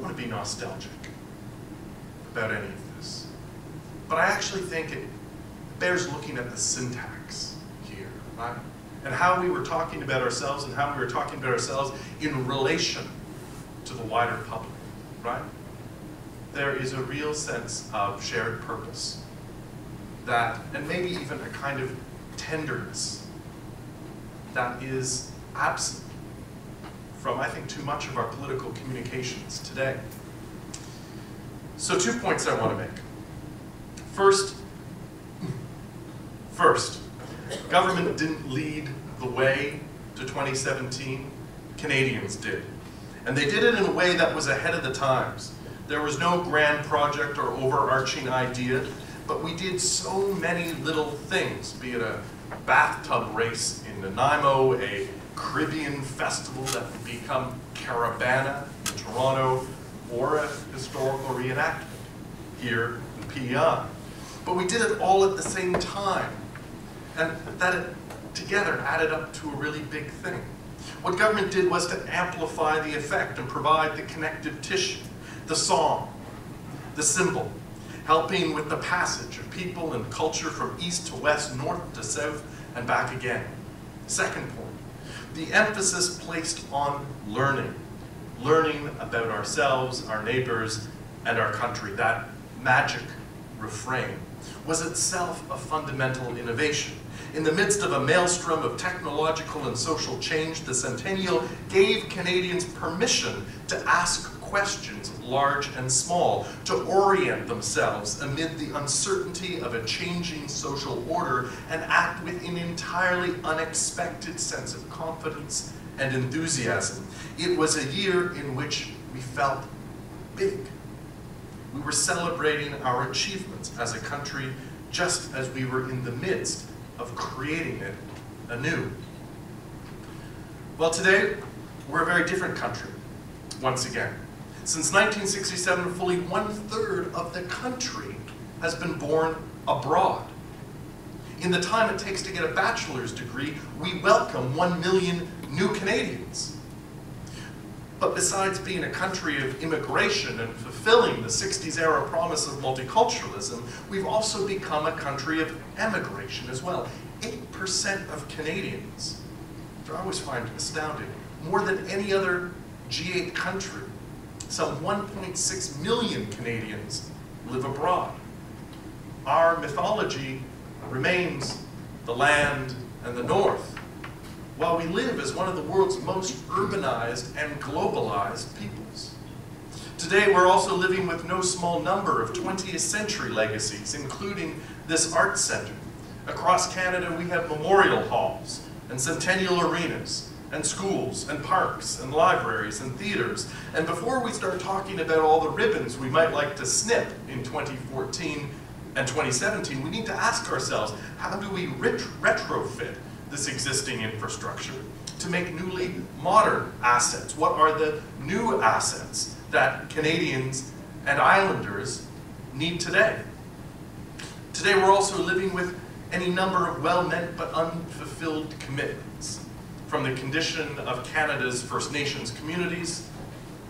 want to be nostalgic about any of this, but I actually think it bears looking at the syntax here, right? And how we were talking about ourselves and how we were talking about ourselves in relation to the wider public, right? There is a real sense of shared purpose that, and maybe even a kind of tenderness that is absent from, I think, too much of our political communications today. So 2 points I want to make. First, government didn't lead the way to 2017, Canadians did. And they did it in a way that was ahead of the times. There was no grand project or overarching idea, but we did so many little things, be it a bathtub race in Nanaimo, a Caribbean festival that would become Caravana in Toronto, or a historical reenactment here in PEI. But we did it all at the same time, and that together added up to a really big thing. What government did was to amplify the effect and provide the connective tissue, the song, the symbol, helping with the passage of people and culture from east to west, north to south, and back again. Second point, the emphasis placed on learning. Learning about ourselves, our neighbors, and our country. That magic refrain was itself a fundamental innovation. In the midst of a maelstrom of technological and social change, the centennial gave Canadians permission to ask questions, large and small, to orient themselves amid the uncertainty of a changing social order and act with an entirely unexpected sense of confidence and enthusiasm. It was a year in which we felt big. We were celebrating our achievements as a country just as we were in the midst of creating it anew. Well, today, we're a very different country, once again. Since 1967, fully 1/3 of the country has been born abroad. In the time it takes to get a bachelor's degree, we welcome 1 million new Canadians. But besides being a country of immigration and fulfilling the 60s era promise of multiculturalism, we've also become a country of emigration as well. 8% of Canadians, which I always find astounding, more than any other G8 country. Some 1.6 million Canadians live abroad. Our mythology remains the land and the north, while we live as one of the world's most urbanized and globalized peoples. Today, we're also living with no small number of 20th century legacies, including this art center. Across Canada, we have memorial halls and centennial arenas, and schools, and parks, and libraries, and theaters. And before we start talking about all the ribbons we might like to snip in 2014 and 2017, we need to ask ourselves, how do we retrofit this existing infrastructure to make newly modern assets? What are the new assets that Canadians and Islanders need today? Today we're also living with any number of well-meant but unfulfilled commitments, from the condition of Canada's First Nations communities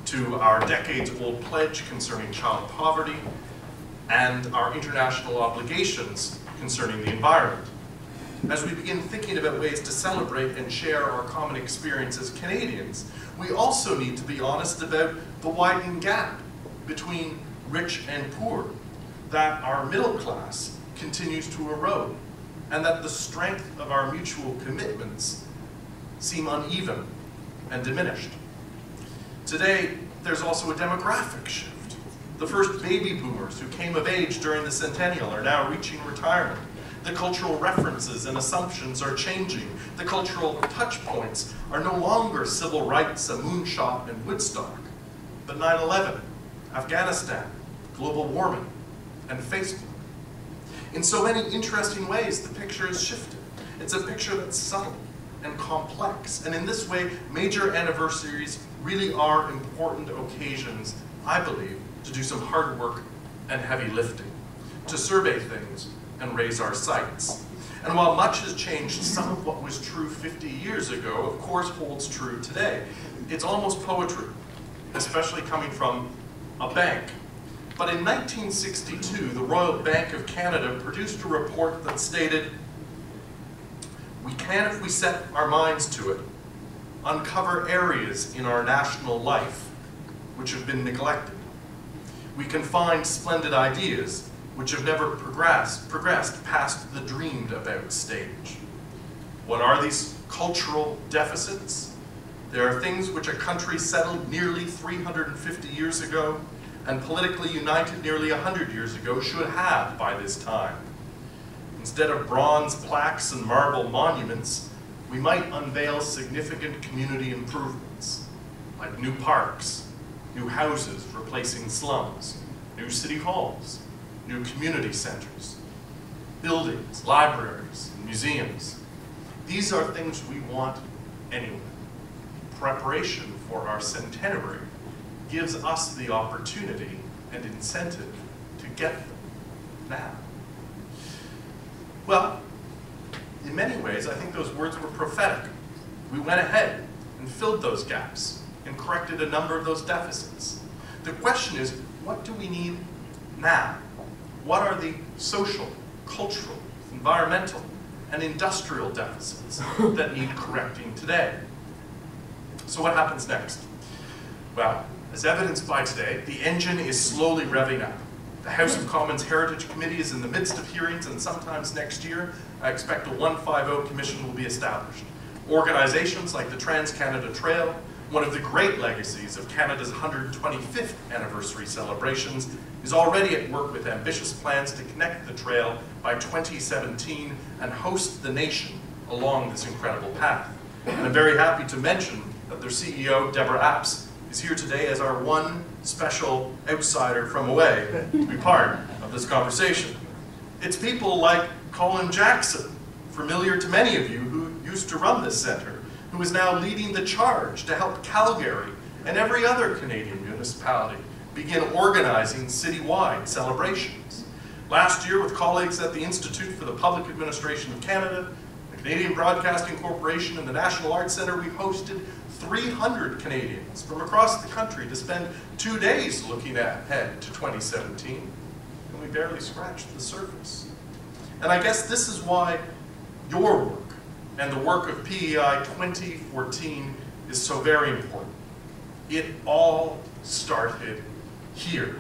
to our decades-old pledge concerning child poverty and our international obligations concerning the environment. As we begin thinking about ways to celebrate and share our common experience as Canadians, we also need to be honest about the widening gap between rich and poor, that our middle class continues to erode, and that the strength of our mutual commitments seem uneven and diminished. Today, there's also a demographic shift. The first baby boomers who came of age during the centennial are now reaching retirement. The cultural references and assumptions are changing. The cultural touch points are no longer civil rights, a moonshot, and Woodstock, but 9/11, Afghanistan, global warming, and Facebook. In so many interesting ways, the picture has shifted. It's a picture that's subtle and complex, and in this way, major anniversaries really are important occasions, I believe, to do some hard work and heavy lifting, to survey things and raise our sights. And while much has changed, some of what was true 50 years ago, of course, holds true today. It's almost poetry, especially coming from a bank. But in 1962, the Royal Bank of Canada produced a report that stated, "We can, if we set our minds to it, uncover areas in our national life which have been neglected. We can find splendid ideas which have never progressed past the dreamed about stage." What are these cultural deficits? There are things which a country settled nearly 350 years ago and politically united nearly 100 years ago should have by this time. Instead of bronze plaques and marble monuments, we might unveil significant community improvements, like new parks, new houses replacing slums, new city halls, new community centers, buildings, libraries, and museums. These are things we want anyway. Preparation for our centenary gives us the opportunity and incentive to get them now. Well, in many ways, I think those words were prophetic. We went ahead and filled those gaps and corrected a number of those deficits. The question is, what do we need now? What are the social, cultural, environmental, and industrial deficits that need correcting today? So what happens next? Well, as evidenced by today, the engine is slowly revving up. The House of Commons Heritage Committee is in the midst of hearings, and sometimes next year, I expect a 150 commission will be established. Organizations like the Trans-Canada Trail, one of the great legacies of Canada's 125th anniversary celebrations, is already at work with ambitious plans to connect the trail by 2017 and host the nation along this incredible path. And I'm very happy to mention that their CEO, Deborah Apps, is here today as our one special outsider from away to be part of this conversation. It's people like Colin Jackson, familiar to many of you who used to run this center, who is now leading the charge to help Calgary and every other Canadian municipality begin organizing citywide celebrations. Last year, with colleagues at the Institute for the Public Administration of Canada, the Canadian Broadcasting Corporation, and the National Arts Centre, we hosted 300 Canadians from across the country to spend 2 days looking ahead to 2017, and we barely scratched the surface. And I guess this is why your work and the work of PEI 2014 is so very important. It all started here,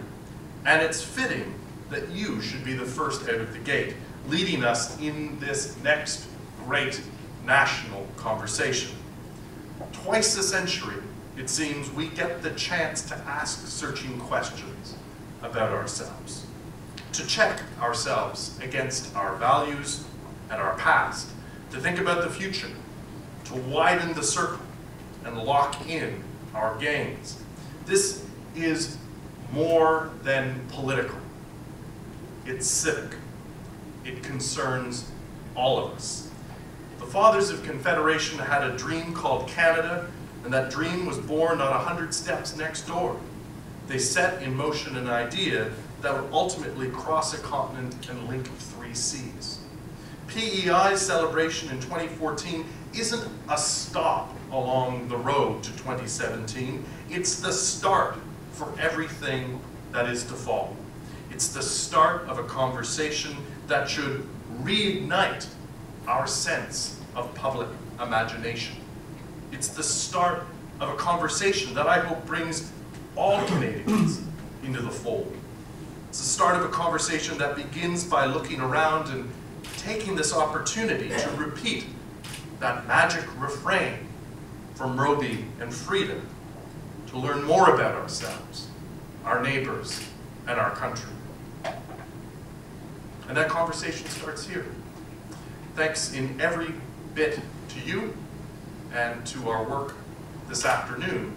and it's fitting that you should be the first out of the gate, leading us in this next great national conversation. Twice a century, it seems, we get the chance to ask searching questions about ourselves, to check ourselves against our values and our past, to think about the future, to widen the circle and lock in our gains. This is more than political. It's civic. It concerns all of us. The Fathers of Confederation had a dream called Canada, and that dream was born not 100 steps next door. They set in motion an idea that would ultimately cross a continent and link 3 seas. PEI's celebration in 2014 isn't a stop along the road to 2017. It's the start for everything that is to follow. It's the start of a conversation that should reignite our sense of public imagination. It's the start of a conversation that I hope brings all Canadians into the fold. It's the start of a conversation that begins by looking around and taking this opportunity to repeat that magic refrain from Roby and Frida, to learn more about ourselves, our neighbors, and our country. And that conversation starts here. Thanks in every bit to you and to our work this afternoon.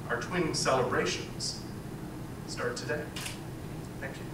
Our twin celebrations start today. Thank you.